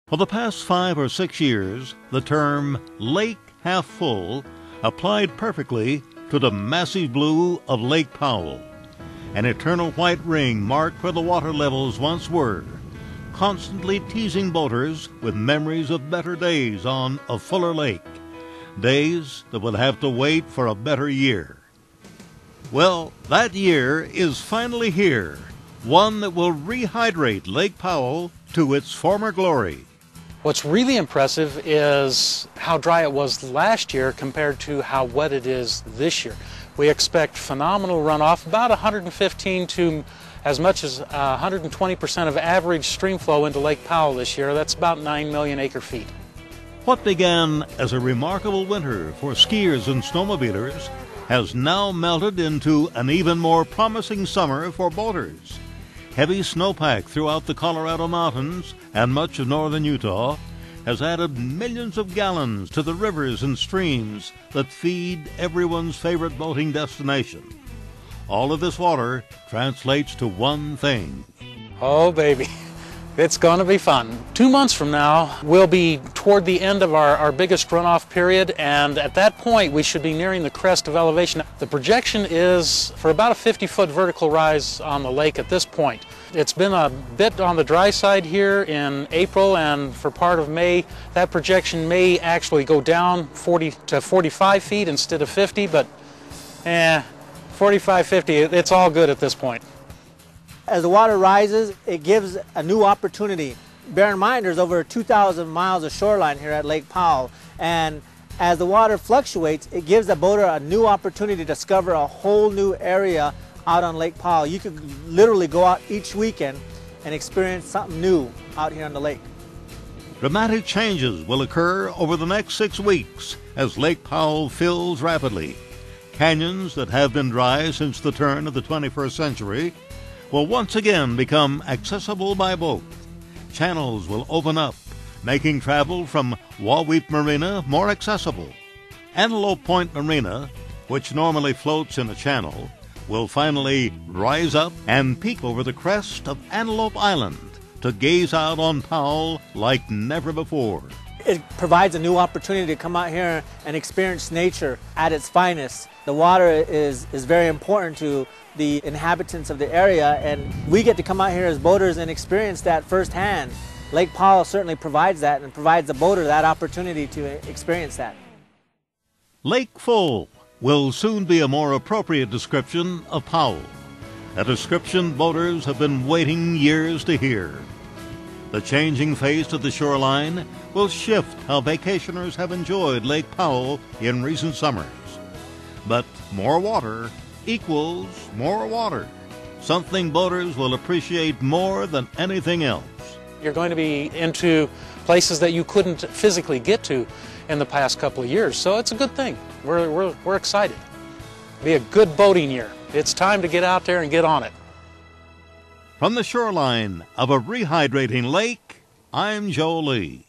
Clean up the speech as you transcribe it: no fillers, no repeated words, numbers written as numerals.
For the past 5 or 6 years, the term Lake Half Full applied perfectly to the massive blue of Lake Powell, an eternal white ring marked where the water levels once were, constantly teasing boaters with memories of better days on a fuller lake, days that would have to wait for a better year. Well, that year is finally here, one that will rehydrate Lake Powell to its former glory. What's really impressive is how dry it was last year compared to how wet it is this year. We expect phenomenal runoff, about 115 to as much as 120% of average stream flow into Lake Powell this year. That's about 9 million acre-feet. What began as a remarkable winter for skiers and snowmobilers has now melted into an even more promising summer for boaters. Heavy snowpack throughout the Colorado mountains and much of northern Utah has added millions of gallons to the rivers and streams that feed everyone's favorite boating destination. All of this water translates to one thing. Oh baby, it's going to be fun. 2 months from now, we'll be toward the end of our biggest runoff period, and at that point we should be nearing the crest of elevation. The projection is for about a 50-foot vertical rise on the lake at this point. It's been a bit on the dry side here in April, and for part of May, that projection may actually go down 40 to 45 feet instead of 50, but 45, 50, it's all good at this point. As the water rises, it gives a new opportunity. Bear in mind, there's over 2,000 miles of shoreline here at Lake Powell, and as the water fluctuates, it gives the boater a new opportunity to discover a whole new area out on Lake Powell. You could literally go out each weekend and experience something new out here on the lake. Dramatic changes will occur over the next 6 weeks as Lake Powell fills rapidly. Canyons that have been dry since the turn of the 21st century will once again become accessible by boat. Channels will open up, making travel from Wahweap Marina more accessible. Antelope Point Marina, which normally floats in a channel, will finally rise up and peek over the crest of Antelope Island to gaze out on Powell like never before. It provides a new opportunity to come out here and experience nature at its finest. The water is very important to the inhabitants of the area, and we get to come out here as boaters and experience that firsthand. Lake Powell certainly provides that and provides the boater that opportunity to experience that. Lake Full will soon be a more appropriate description of Powell, a description boaters have been waiting years to hear. The changing face of the shoreline will shift how vacationers have enjoyed Lake Powell in recent summers. But more water equals more water, something boaters will appreciate more than anything else. You're going to be into places that you couldn't physically get to in the past couple of years, so it's a good thing. We're excited. It'll be a good boating year. It's time to get out there and get on it. From the shoreline of a rehydrating lake, I'm Joe Lee.